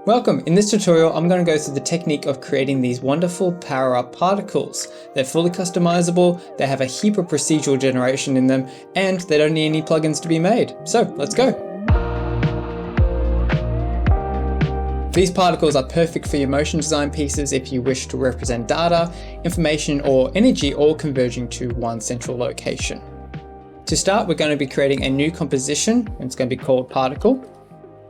Welcome! In this tutorial, I'm going to go through the technique of creating these wonderful power-up particles. They're fully customizable, they have a heap of procedural generation in them, and they don't need any plugins to be made. So let's go! These particles are perfect for your motion design pieces if you wish to represent data, information, or energy all converging to one central location. To start, we're going to be creating a new composition, and it's going to be called particle.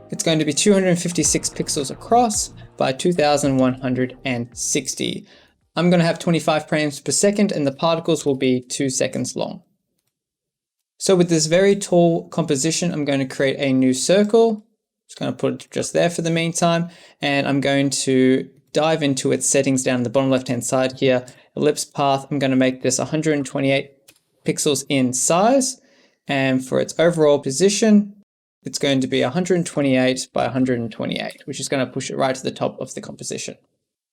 It's going to be 256 pixels across by 2160. I'm going to have 25 frames per second and the particles will be 2 seconds long. So with this very tall composition, I'm going to create a new circle. Just going to put it just there for the meantime. And I'm going to dive into its settings down the bottom left-hand side here. Ellipse path, I'm going to make this 128 pixels in size. And for its overall position, it's going to be 128 by 128, which is going to push it right to the top of the composition.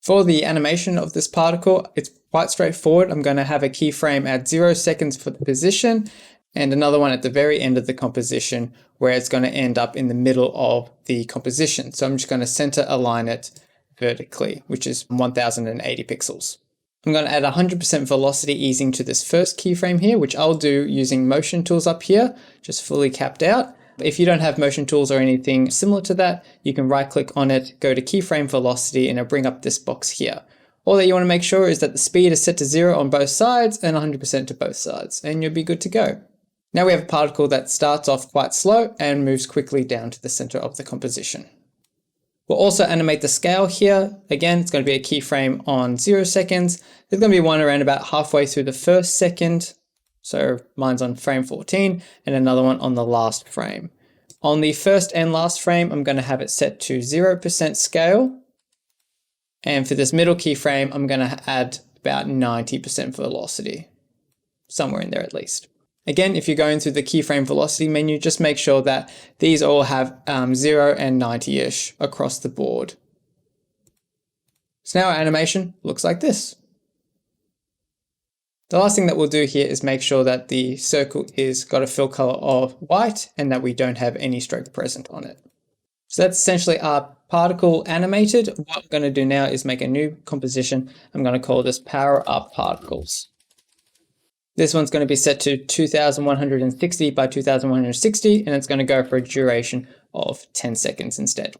For the animation of this particle, it's quite straightforward. I'm going to have a keyframe at 0 seconds for the position and another one at the very end of the composition where it's going to end up in the middle of the composition. So I'm just going to center align it vertically, which is 1080 pixels. I'm going to add 100% velocity easing to this first keyframe here, which I'll do using motion tools up here, just fully capped out. If you don't have motion tools or anything similar to that, you can right click on it, go to keyframe velocity, and it'll bring up this box here. All that you want to make sure is that the speed is set to 0 on both sides and 100% to both sides, and you'll be good to go. Now we have a particle that starts off quite slow and moves quickly down to the center of the composition. We'll also animate the scale here. Again, it's going to be a keyframe on 0 seconds. There's going to be one around about halfway through the first second. So mine's on frame 14 and another one on the last frame. On the first and last frame, I'm going to have it set to 0% scale. And for this middle keyframe, I'm going to add about 90% velocity, somewhere in there at least. Again, if you're going through the keyframe velocity menu, just make sure that these all have 0 and 90-ish across the board. So now our animation looks like this. The last thing that we'll do here is make sure that the circle is got a fill color of white and that we don't have any stroke present on it. So that's essentially our particle animated. What I'm going to do now is make a new composition. I'm going to call this Power Up Particles. This one's going to be set to 2160 by 2160 and it's going to go for a duration of 10 seconds instead.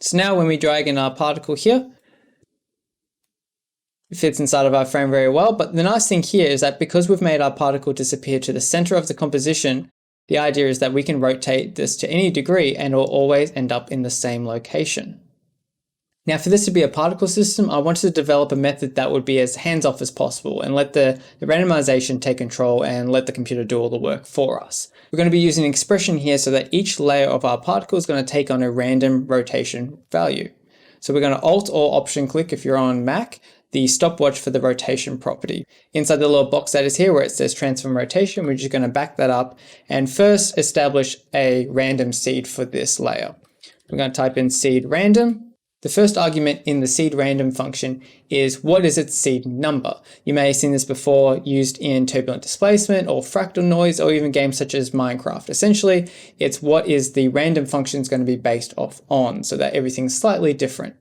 So now when we drag in our particle here, it fits inside of our frame very well, but the nice thing here is that because we've made our particle disappear to the center of the composition, the idea is that we can rotate this to any degree and it will always end up in the same location. Now for this to be a particle system, I wanted to develop a method that would be as hands-off as possible and let the randomization take control and let the computer do all the work for us. We're going to be using an expression here so that each layer of our particle is going to take on a random rotation value. So we're going to Alt or Option click if you're on Mac, the stopwatch for the rotation property. Inside the little box that is here where it says transform rotation, we're just going to back that up and first establish a random seed for this layer. We're going to type in seed random. The first argument in the seed random function is what is its seed number. You may have seen this before used in turbulent displacement or fractal noise or even games such as Minecraft. Essentially, it's what is the random function is going to be based off on so that everything's slightly different.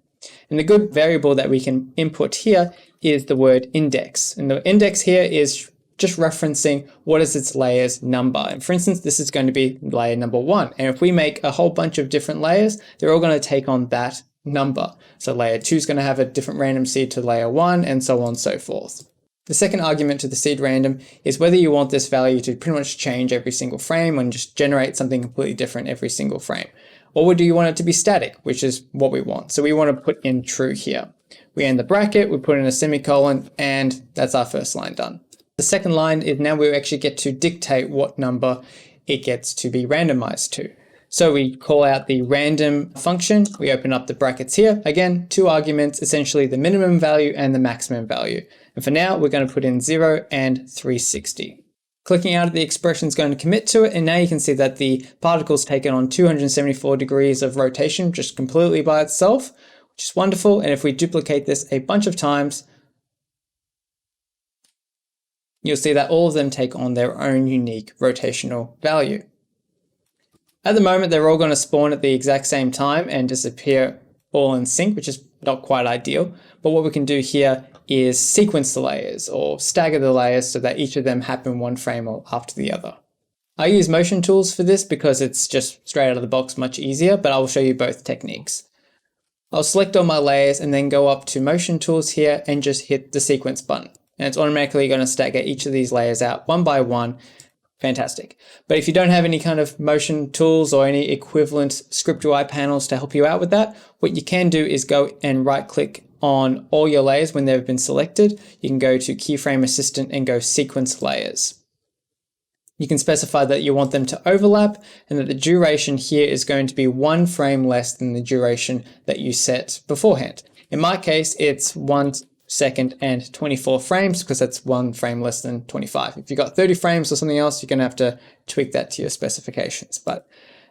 And the good variable that we can input here is the word index. And the index here is just referencing what is its layers number. And for instance, this is going to be layer number 1. And if we make a whole bunch of different layers, they're all going to take on that number. So layer 2 is going to have a different random seed to layer 1 and so on and so forth. The second argument to the seed random is whether you want this value to pretty much change every single frame and just generate something completely different every single frame. Or do you want it to be static, which is what we want. So we want to put in true here. We end the bracket, we put in a semicolon, and that's our first line done. The second line is now we actually get to dictate what number it gets to be randomized to. So we call out the random function, we open up the brackets here. Again, 2 arguments, essentially the minimum value and the maximum value. And for now, we're going to put in 0 and 360. Clicking out of the expression is going to commit to it, and now you can see that the particle's taken on 274 degrees of rotation just completely by itself, which is wonderful. And if we duplicate this a bunch of times, you'll see that all of them take on their own unique rotational value. At the moment, they're all going to spawn at the exact same time and disappear all in sync, which is not quite ideal. But what we can do here is sequence the layers or stagger the layers so that each of them happen one frame after the other. I use motion tools for this because it's just straight out of the box much easier, but I will show you both techniques. I'll select all my layers and then go up to motion tools here and just hit the sequence button. And it's automatically going to stagger each of these layers out one by one. Fantastic. But if you don't have any kind of motion tools or any equivalent script UI panels to help you out with that, what you can do is go and right click on all your layers when they've been selected. You can go to Keyframe Assistant and go Sequence Layers. You can specify that you want them to overlap and that the duration here is going to be 1 frame less than the duration that you set beforehand. In my case, it's 1 second and 24 frames because that's 1 frame less than 25. If you've got 30 frames or something else, you're going to have to tweak that to your specifications. But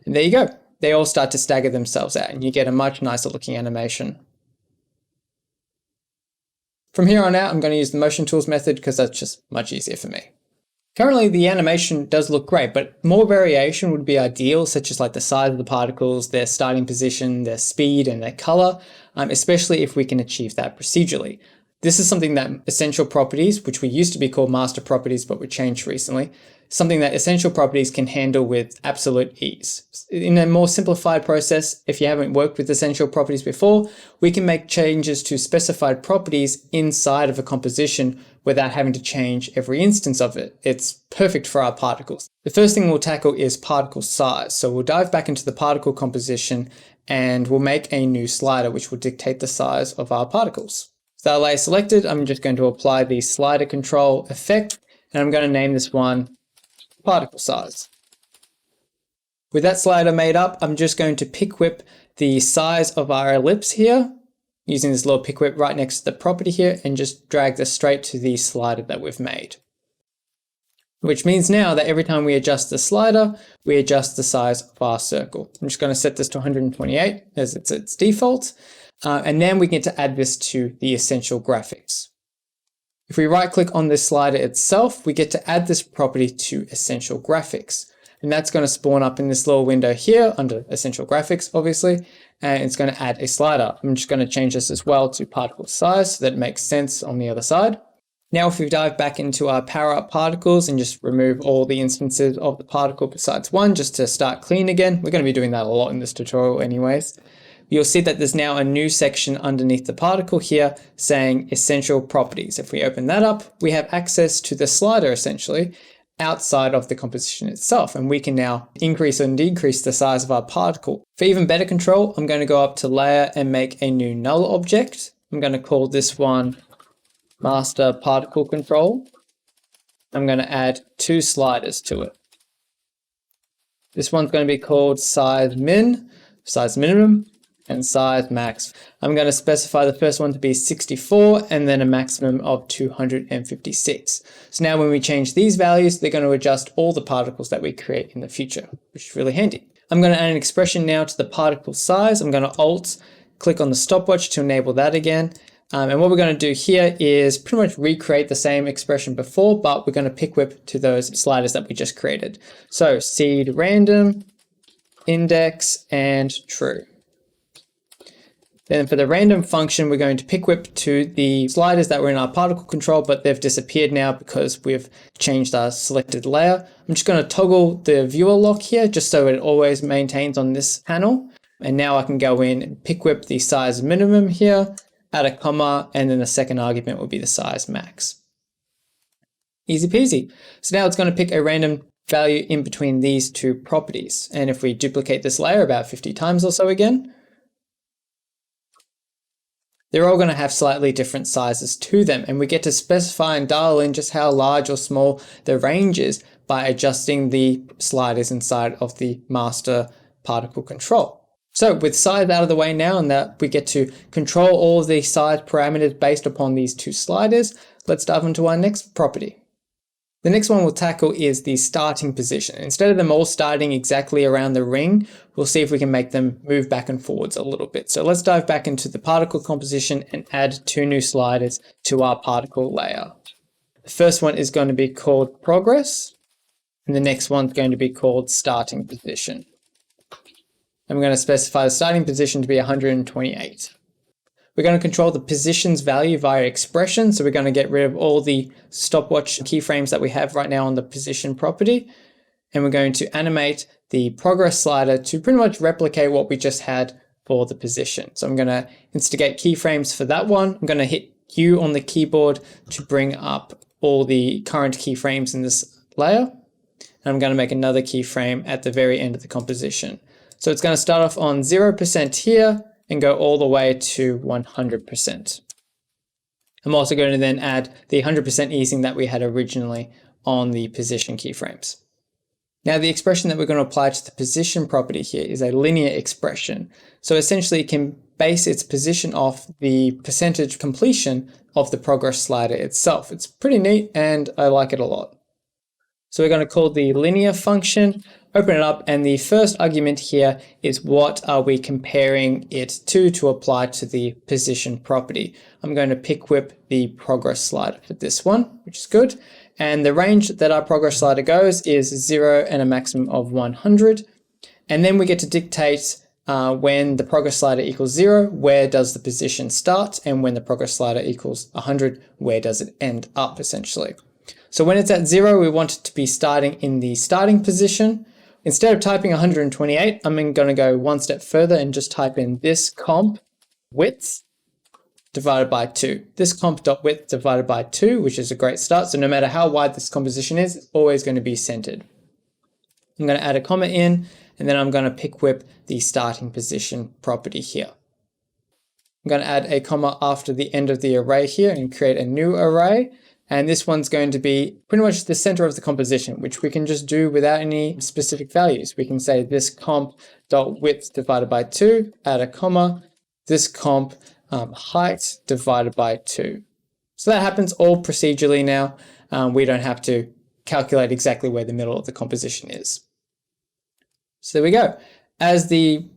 there you go. They all start to stagger themselves out and you get a much nicer looking animation. From here on out, I'm going to use the motion tools method because that's just much easier for me. Currently, the animation does look great, but more variation would be ideal, such as like the size of the particles, their starting position, their speed, and their color, especially if we can achieve that procedurally. This is something that Essential Properties, which we used to be called Master Properties, but were changed recently, something that Essential Properties can handle with absolute ease. In a more simplified process, if you haven't worked with Essential Properties before, we can make changes to specified properties inside of a composition without having to change every instance of it. It's perfect for our particles. The first thing we'll tackle is particle size. So we'll dive back into the particle composition and we'll make a new slider which will dictate the size of our particles. With our layer selected, I'm just going to apply the slider control effect and I'm going to name this one particle size. With that slider made up, I'm just going to pick whip the size of our ellipse here using this little pick whip right next to the property here and just drag this straight to the slider that we've made. Which means now that every time we adjust the slider, we adjust the size of our circle. I'm just going to set this to 128 as it's its default. And then we get to add this to the essential graphics. If we right click on this slider itself, we get to add this property to essential graphics. And that's going to spawn up in this little window here under essential graphics, obviously, and it's going to add a slider. I'm just going to change this as well to particle size so that it makes sense on the other side. Now, if we dive back into our power up particles and just remove all the instances of the particle besides one, just to start clean again, we're going to be doing that a lot in this tutorial anyways. You'll see that there's now a new section underneath the particle here saying essential properties. If we open that up, we have access to the slider essentially outside of the composition itself, and we can now increase and decrease the size of our particle. For even better control, I'm going to go up to layer and make a new null object. I'm going to call this one master particle control. I'm going to add 2 sliders to it. This one's going to be called size min, size minimum, and size max. I'm going to specify the first one to be 64 and then a maximum of 256. So now when we change these values, they're going to adjust all the particles that we create in the future, which is really handy. I'm going to add an expression now to the particle size. I'm going to Alt click on the stopwatch to enable that again. And what we're going to do here is pretty much recreate the same expression before, but we're going to pick whip to those sliders that we just created. So seed random, index, and true. Then for the random function, we're going to pick whip to the sliders that were in our particle control, but they've disappeared now because we've changed our selected layer. I'm just going to toggle the viewer lock here just so it always maintains on this panel. And now I can go in and pick whip the size minimum here, add a comma, and then the second argument will be the size max. Easy peasy. So now it's going to pick a random value in between these 2 properties. And if we duplicate this layer about 50 times or so again, they're all going to have slightly different sizes to them, and we get to specify and dial in just how large or small the range is by adjusting the sliders inside of the master particle control. So with size out of the way now and that we get to control all of the size parameters based upon these 2 sliders, let's dive into our next property. The next one we'll tackle is the starting position. Instead of them all starting exactly around the ring, we'll see if we can make them move back and forwards a little bit. So let's dive back into the particle composition and add 2 new sliders to our particle layer. The first one is going to be called progress, and the next one's going to be called starting position. And we're going to specify the starting position to be 128. We're going to control the positions value via expression. So we're going to get rid of all the stopwatch keyframes that we have right now on the position property. And we're going to animate the progress slider to pretty much replicate what we just had for the position. So I'm going to instigate keyframes for that one. I'm going to hit U on the keyboard to bring up all the current keyframes in this layer. And I'm going to make another keyframe at the very end of the composition. So it's going to start off on 0% here and go all the way to 100%. I'm also going to then add the 100% easing that we had originally on the position keyframes. Now the expression that we're going to apply to the position property here is a linear expression. So essentially it can base its position off the percentage completion of the progress slider itself. It's pretty neat and I like it a lot. So we're going to call the linear function, open it up, and the first argument here is what are we comparing it to apply to the position property. I'm going to pick whip the progress slider for this one, which is good. And the range that our progress slider goes is 0 and a maximum of 100. And then we get to dictate when the progress slider equals 0, where does the position start? And when the progress slider equals 100, where does it end up essentially? So when it's at 0, we want it to be starting in the starting position. Instead of typing 128, I'm going to go one step further and just type in this comp width divided by 2. This comp.width divided by 2, which is a great start. So no matter how wide this composition is, it's always going to be centered. I'm going to add a comma in, and then I'm going to pick whip the starting position property here. I'm going to add a comma after the end of the array here and create a new array. And this one's going to be pretty much the center of the composition, which we can just do without any specific values. We can say this comp.width divided by 2, add a comma, this comp height divided by 2. So that happens all procedurally now. We don't have to calculate exactly where the middle of the composition is. So there we go. As the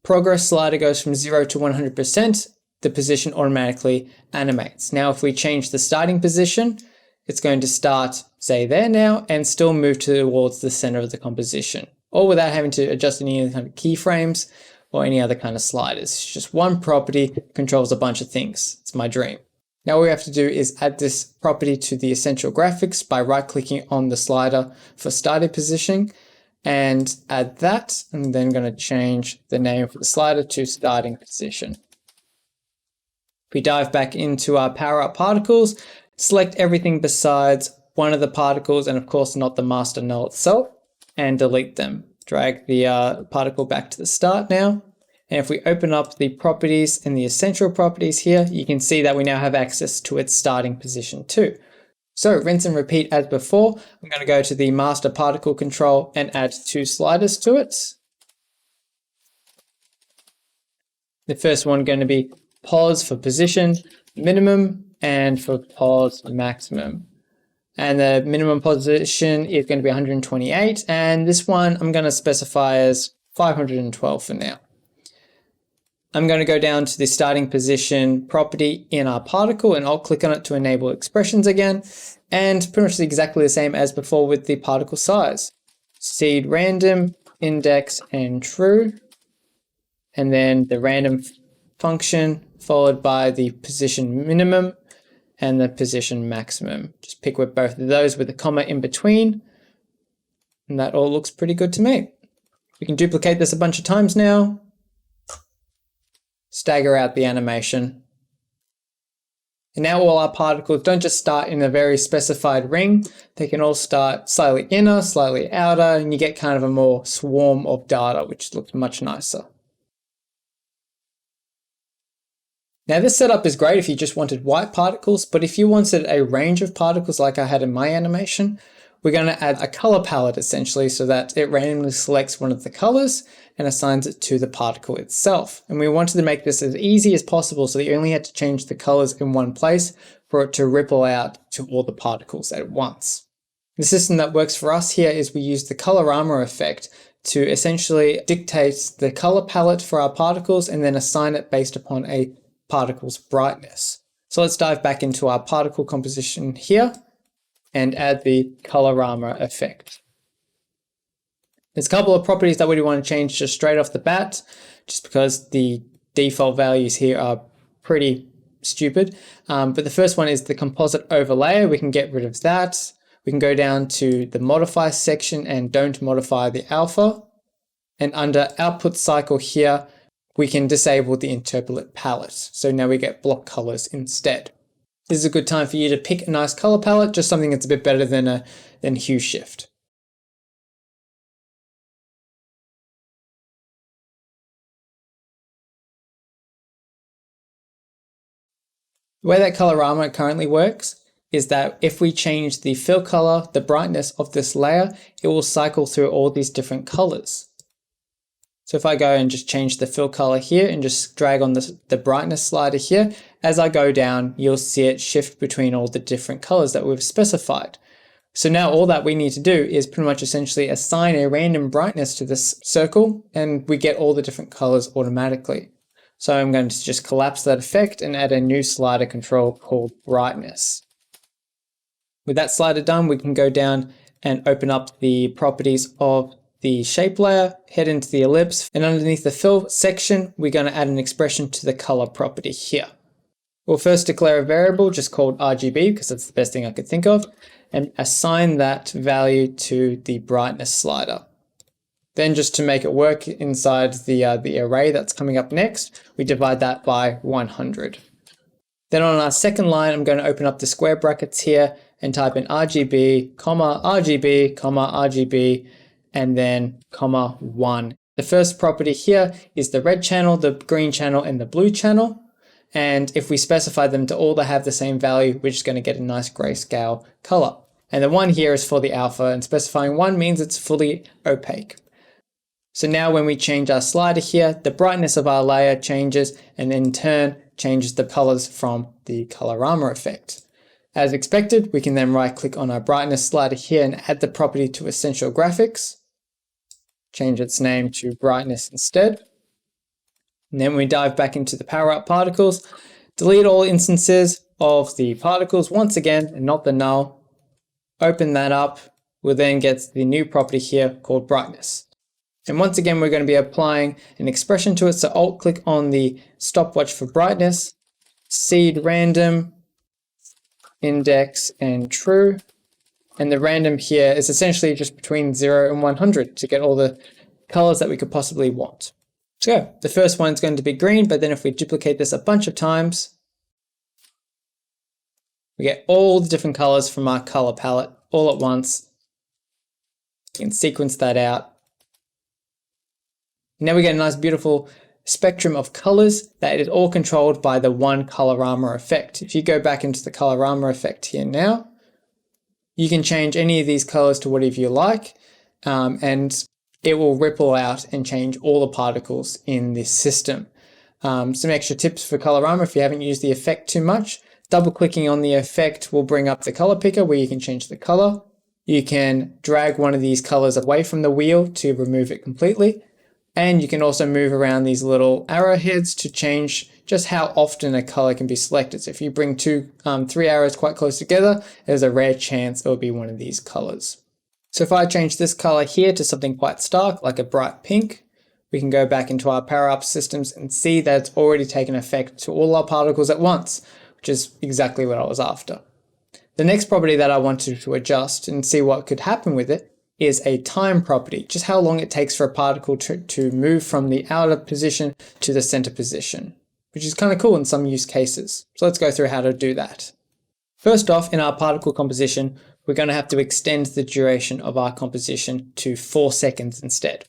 progress slider goes from 0 to 100%, the position automatically animates. Now, if we change the starting position, it's going to start, say, there now, and still move towards the center of the composition, all without having to adjust any kind of keyframes or any other kind of sliders. It's just one property controls a bunch of things. It's my dream. Now all we have to do is add this property to the essential graphics by right-clicking on the slider for starting position and add that. And then I'm going to change the name for the slider to starting position. If we dive back into our power up particles, select everything besides one of the particles and of course not the master null itself, and delete them. Drag the particle back to the start now. And if we open up the properties and the essential properties here, you can see that we now have access to its starting position too. So rinse and repeat as before. I'm going to go to the master particle control and add 2 sliders to it. The first one going to be pos for position minimum and for pos maximum. And the minimum position is going to be 128. And this one I'm going to specify as 512 for now. I'm going to go down to the starting position property in our particle and I'll click on it to enable expressions again. And pretty much exactly the same as before with the particle size. Seed random, index, and true. And then the random function followed by the position minimum and the position maximum. Just pick with both of those with a comma in between. And that all looks pretty good to me. We can duplicate this a bunch of times now. Stagger out the animation. And now all our particles don't just start in a very specified ring. They can all start slightly inner, slightly outer, and you get kind of a more swarm of data, which looks much nicer. Now this setup is great if you just wanted white particles, but if you wanted a range of particles like I had in my animation, we're going to add a color palette essentially so that it randomly selects one of the colors and assigns it to the particle itself. And we wanted to make this as easy as possible so that you only had to change the colors in one place for it to ripple out to all the particles at once. The system that works for us here is we use the colorama effect to essentially dictate the color palette for our particles and then assign it based upon a particle's brightness. So let's dive back into our particle composition here and add the colorama effect. There's a couple of properties that we want to change just straight off the bat, just because the default values here are pretty stupid. But the first one is the composite overlay. We can get rid of that. We can go down to the modify section and don't modify the alpha. And under output cycle here, we can disable the interpolate palette. So now we get block colors instead. This is a good time for you to pick a nice color palette, just something that's a bit better than hue shift. The way that Colorama currently works is that if we change the fill color, the brightness of this layer, it will cycle through all these different colors. So if I go and just change the fill color here and just drag on the brightness slider here, as I go down, you'll see it shift between all the different colors that we've specified. So now all that we need to do is pretty much essentially assign a random brightness to this circle, and we get all the different colors automatically. So I'm going to just collapse that effect and add a new slider control called brightness. With that slider done, we can go down and open up the properties of the shape layer, head into the ellipse, and underneath the fill section, we're going to add an expression to the color property here. We'll first declare a variable just called RGB, because that's the best thing I could think of, and assign that value to the brightness slider. Then just to make it work inside the array that's coming up next, we divide that by 100. Then on our second line, I'm going to open up the square brackets here and type in RGB, comma, RGB, comma, RGB, and then comma 1. The first property here is the red channel, the green channel, and the blue channel. And if we specify them to all have the same value, we're just going to get a nice grayscale color. And the 1 here is for the alpha, and specifying 1 means it's fully opaque. So now when we change our slider here, the brightness of our layer changes and in turn changes the colors from the Colorama effect. As expected, we can then right click on our brightness slider here and add the property to Essential Graphics. Change its name to brightness instead. And then we dive back into the power up particles, delete all instances of the particles once again and not the null. Open that up. We'll then get the new property here called brightness. And once again, we're going to be applying an expression to it. So alt click on the stopwatch for brightness, seed random, index and true. And the random here is essentially just between 0 and 100 to get all the colors that we could possibly want. So the first one's going to be green, but then if we duplicate this a bunch of times, we get all the different colors from our color palette all at once. You can sequence that out. Now we get a nice beautiful spectrum of colors that is all controlled by the one Colorama effect. If you go back into the Colorama effect here now, you can change any of these colors to whatever you like, and it will ripple out and change all the particles in this system. Some extra tips for Colorama if you haven't used the effect too much. Double clicking on the effect will bring up the color picker where you can change the color. You can drag one of these colors away from the wheel to remove it completely. And you can also move around these little arrowheads to change just how often a color can be selected. So if you bring three arrows quite close together, there's a rare chance it will be one of these colors. So if I change this color here to something quite stark, like a bright pink, we can go back into our power up systems and see that it's already taken effect to all our particles at once, which is exactly what I was after. The next property that I wanted to adjust and see what could happen with it is a time property, just how long it takes for a particle to move from the outer position to the center position, which is kind of cool in some use cases. So let's go through how to do that. First off, in our particle composition, we're going to have to extend the duration of our composition to 4 seconds instead.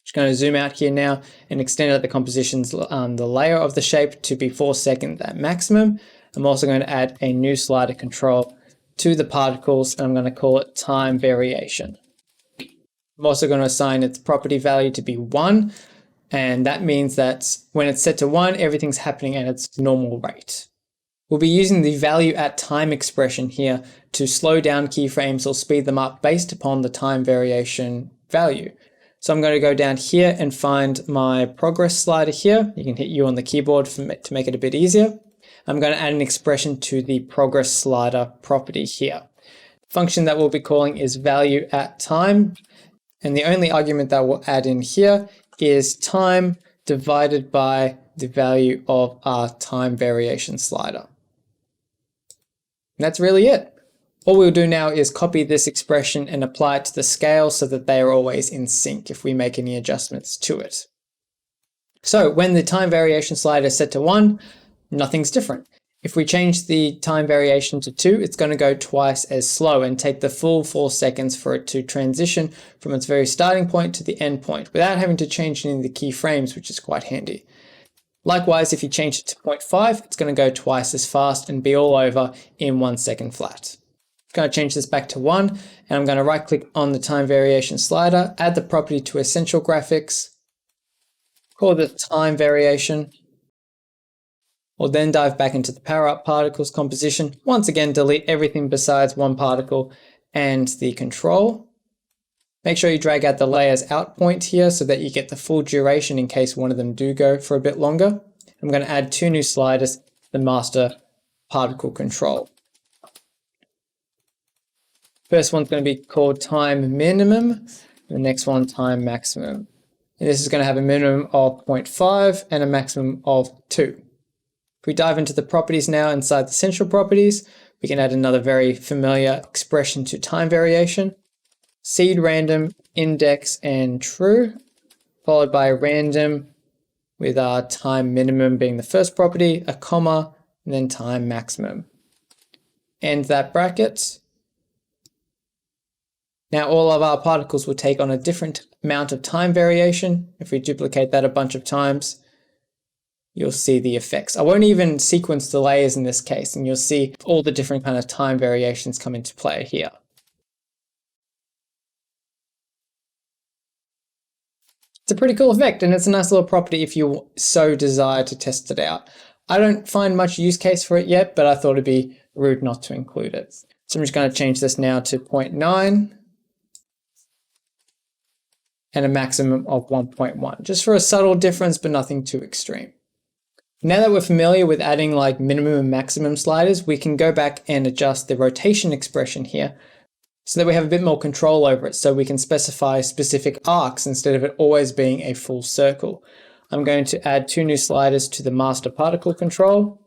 Just going to zoom out here now and extend out the composition's the layer of the shape to be 4 seconds at maximum. I'm also going to add a new slider control to the particles, and I'm going to call it time variation. I'm also going to assign its property value to be 1, and that means that when it's set to 1, everything's happening at its normal rate. We'll be using the value at time expression here to slow down keyframes or speed them up based upon the time variation value. So I'm going to go down here and find my progress slider here. You can hit U on the keyboard to make it a bit easier. I'm going to add an expression to the progress slider property here. The function that we'll be calling is value at time, And the only argument that we'll add in here is time divided by the value of our time variation slider. And that's really it. All we'll do now is copy this expression and apply it to the scale so that they are always in sync if we make any adjustments to it. So when the time variation slider is set to 1, nothing's different. If we change the time variation to 2, it's going to go twice as slow and take the full 4 seconds for it to transition from its very starting point to the end point without having to change any of the keyframes, which is quite handy. Likewise, if you change it to 0.5, it's going to go twice as fast and be all over in 1 second flat. I'm going to change this back to 1, and I'm going to right click on the time variation slider, add the property to Essential Graphics, call this time variation. We'll then dive back into the Power Up Particles composition. Once again, delete everything besides one particle and the control. Make sure you drag out the layers out point here so that you get the full duration in case one of them do go for a bit longer. I'm going to add 2 new sliders, the Master Particle Control. First one's going to be called Time Minimum, the next one Time Maximum. And this is going to have a minimum of 0.5 and a maximum of 2. If we dive into the properties now inside the Essential Properties, we can add another very familiar expression to time variation. Seed random, index, and true, followed by random with our time minimum being the first property, a comma, and then time maximum. End that bracket. Now all of our particles will take on a different amount of time variation. If we duplicate that a bunch of times, you'll see the effects. I won't even sequence the layers in this case, and you'll see all the different kind of time variations come into play here. It's a pretty cool effect, and it's a nice little property if you so desire to test it out. I don't find much use case for it yet, but I thought it'd be rude not to include it. So I'm just going to change this now to 0.9 and a maximum of 1.1, just for a subtle difference, but nothing too extreme. Now that we're familiar with adding like minimum and maximum sliders, we can go back and adjust the rotation expression here so that we have a bit more control over it, so we can specify specific arcs instead of it always being a full circle. I'm going to add 2 new sliders to the Master Particle Control.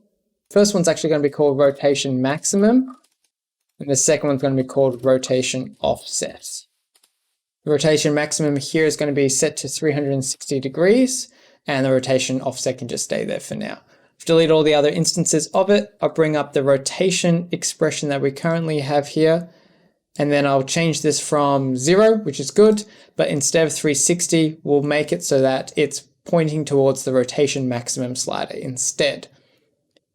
First one's actually going to be called Rotation Maximum, and the second one's going to be called Rotation Offset. The rotation maximum here is going to be set to 360 degrees, and the rotation offset can just stay there for now. Delete all the other instances of it. I'll bring up the rotation expression that we currently have here, and then I'll change this from 0, which is good, but instead of 360, we'll make it so that it's pointing towards the rotation maximum slider instead.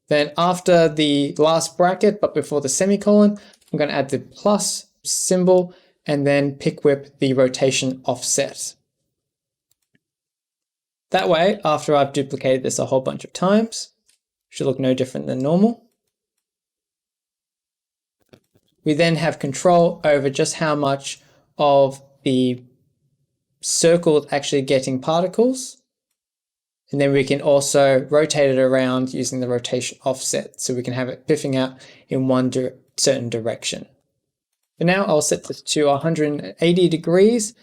Then after the last bracket, but before the semicolon, I'm going to add the plus symbol and then pick whip the rotation offset. That way, after I've duplicated this a whole bunch of times, it should look no different than normal. We then have control over just how much of the circle is actually getting particles. And then we can also rotate it around using the rotation offset, so we can have it piffing out in one certain direction. For now, I'll set this to 180 degrees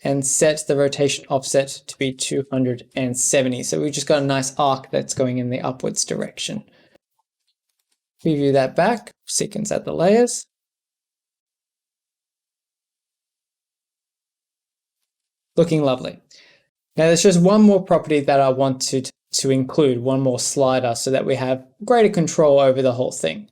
and set the rotation offset to be 270. So we've just got a nice arc that's going in the upwards direction. Preview that back, sequence out the layers. Looking lovely. Now there's just one more property that I want to include, one more slider, so that we have greater control over the whole thing.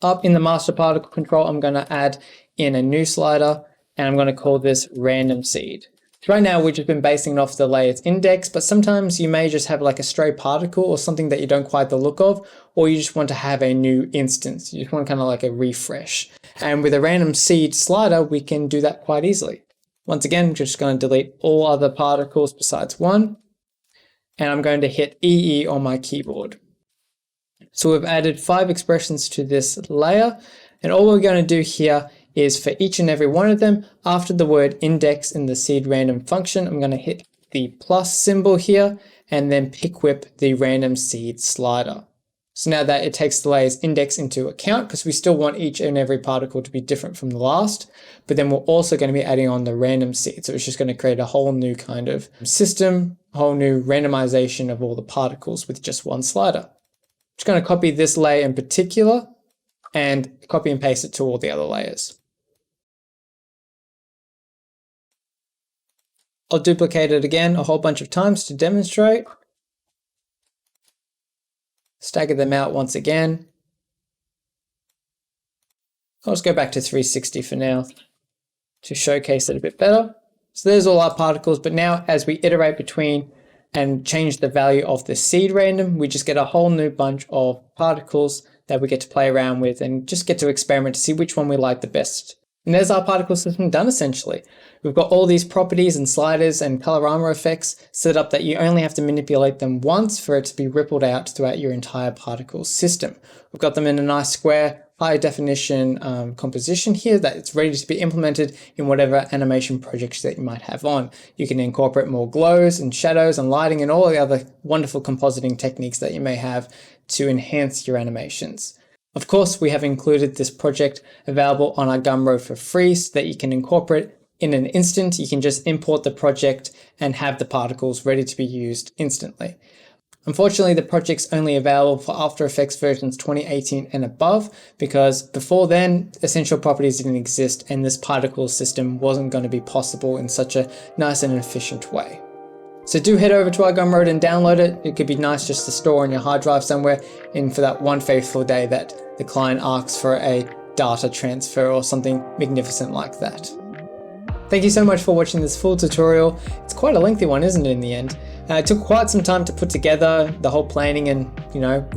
Up in the Master Particle Control, I'm going to add in a new slider, and I'm going to call this Random Seed. So right now we've just been basing it off the layer's index, but sometimes you may just have like a stray particle or something that you don't quite the look of, or you just want to have a new instance. You just want kind of like a refresh. And with a Random Seed slider, we can do that quite easily. Once again, I'm just going to delete all other particles besides one, and I'm going to hit EE on my keyboard. So we've added 5 expressions to this layer, and all we're going to do here is for each and every one of them, after the word index in the seed random function, I'm going to hit the plus symbol here and then pick whip the random seed slider. So now that it takes the layers index into account, because we still want each and every particle to be different from the last, but then we're also going to be adding on the random seed. So it's just going to create a whole new kind of system, a whole new randomization of all the particles with just one slider. I'm just going to copy this layer in particular and copy and paste it to all the other layers. I'll duplicate it again a whole bunch of times to demonstrate. Stagger them out once again. I'll just go back to 360 for now to showcase it a bit better. So there's all our particles, but now as we iterate between and change the value of the seed random, we just get a whole new bunch of particles that we get to play around with and just get to experiment to see which one we like the best. And there's our particle system done essentially. We've got all these properties and sliders and colorama effects set up that you only have to manipulate them once for it to be rippled out throughout your entire particle system. We've got them in a nice square, high definition composition here that it's ready to be implemented in whatever animation projects that you might have on. You can incorporate more glows and shadows and lighting and all the other wonderful compositing techniques that you may have to enhance your animations. Of course, we have included this project available on our Gumroad for free so that you can incorporate in an instant. You can just import the project and have the particles ready to be used instantly. Unfortunately, the project's only available for After Effects versions 2018 and above, because before then, essential properties didn't exist and this particle system wasn't going to be possible in such a nice and efficient way. So do head over to our Gumroad and download it. It could be nice just to store on your hard drive somewhere, and for that one fateful day that the client asks for a data transfer or something magnificent like that. Thank you so much for watching this full tutorial. It's quite a lengthy one, isn't it, in the end? It took quite some time to put together the whole planning and,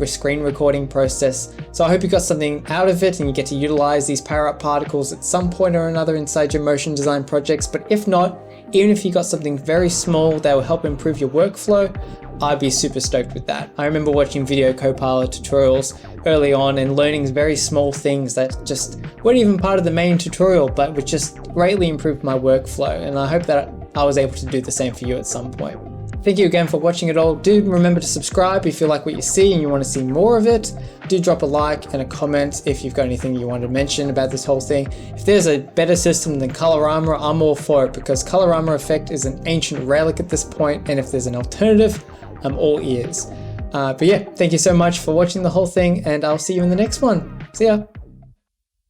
screen recording process. So I hope you got something out of it and you get to utilize these power up particles at some point or another inside your motion design projects. But if not, even if you got something very small that will help improve your workflow, I'd be super stoked with that. I remember watching Video Copilot tutorials early on and learning very small things that just weren't even part of the main tutorial, but which just greatly improved my workflow. And I hope that I was able to do the same for you at some point. Thank you again for watching it all. Do remember to subscribe if you like what you see and you want to see more of it. Do drop a like and a comment if you've got anything you want to mention about this whole thing. If there's a better system than Colorama, I'm all for it, because Colorama effect is an ancient relic at this point, and if there's an alternative, I'm all ears. But yeah, thank you so much for watching the whole thing, and I'll see you in the next one. See ya.